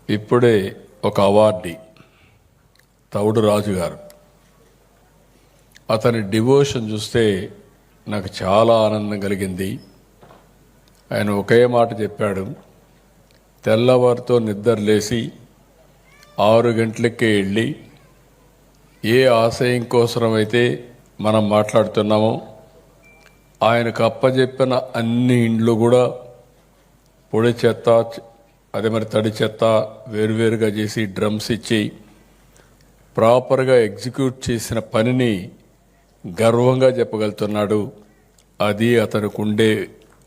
ఇప్పుడే ఒక అవార్డీ తౌడు రాజు గారు, అతని డివోషన్ చూస్తే నాకు చాలా ఆనందం కలిగింది. ఆయన ఒకే మాట చెప్పాడు, తెల్లవారితో నిద్ర లేచి 6 గంటలకే వెళ్ళి ఏ ఆశయం కోసమైతే మనం మాట్లాడుతున్నామో ఆయనకు అప్పచెప్పిన అన్ని ఇండ్లు కూడా పొడి చెత్త, అదే మరి తడి చెత్త వేరువేరుగా చేసి డ్రమ్స్ ఇచ్చి ప్రాపర్గా ఎగ్జిక్యూట్ చేసిన పనిని గర్వంగా చెప్పగలుగుతున్నాడు. అది అతనికి ఉండే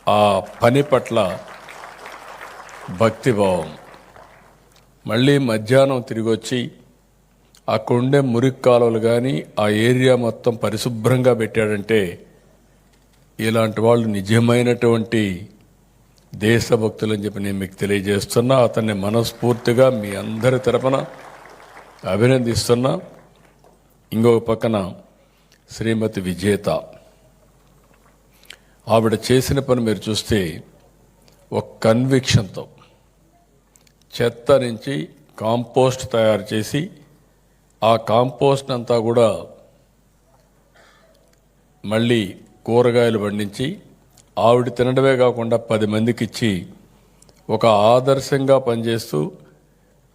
ఆ పని పట్ల భక్తిభావం. మళ్ళీ మధ్యాహ్నం తిరిగి వచ్చి అక్కడుండే మురికి కాలువలు కానీ ఆ ఏరియా మొత్తం పరిశుభ్రంగా పెట్టాడంటే ఇలాంటి వాళ్ళు నిజమైనటువంటి దేశభక్తులు అని చెప్పి నేను మీకు తెలియజేస్తున్నా. అతన్ని మనస్ఫూర్తిగా మీ అందరి తరపున అభినందిస్తున్నా. ఇంకొక పక్కన శ్రీమతి విజేత, ఆవిడ చేసిన పని మీరు చూస్తే ఒక కన్విక్షన్తో చెత్త నుంచి కాంపోస్ట్ తయారు చేసి ఆ కాంపోస్ట్ అంతా కూడా మళ్ళీ కూరగాయలు పండించి ఆవిడ తినడమే కాకుండా 10 మందికి ఇచ్చి ఒక ఆదర్శంగా పనిచేస్తూ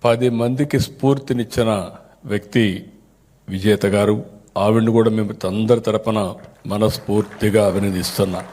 10 మందికి స్ఫూర్తినిచ్చిన వ్యక్తి విజేత గారు. ఆవిడని కూడా మేము అందరి తరపున మనస్ఫూర్తిగా అభినందిస్తున్నాం.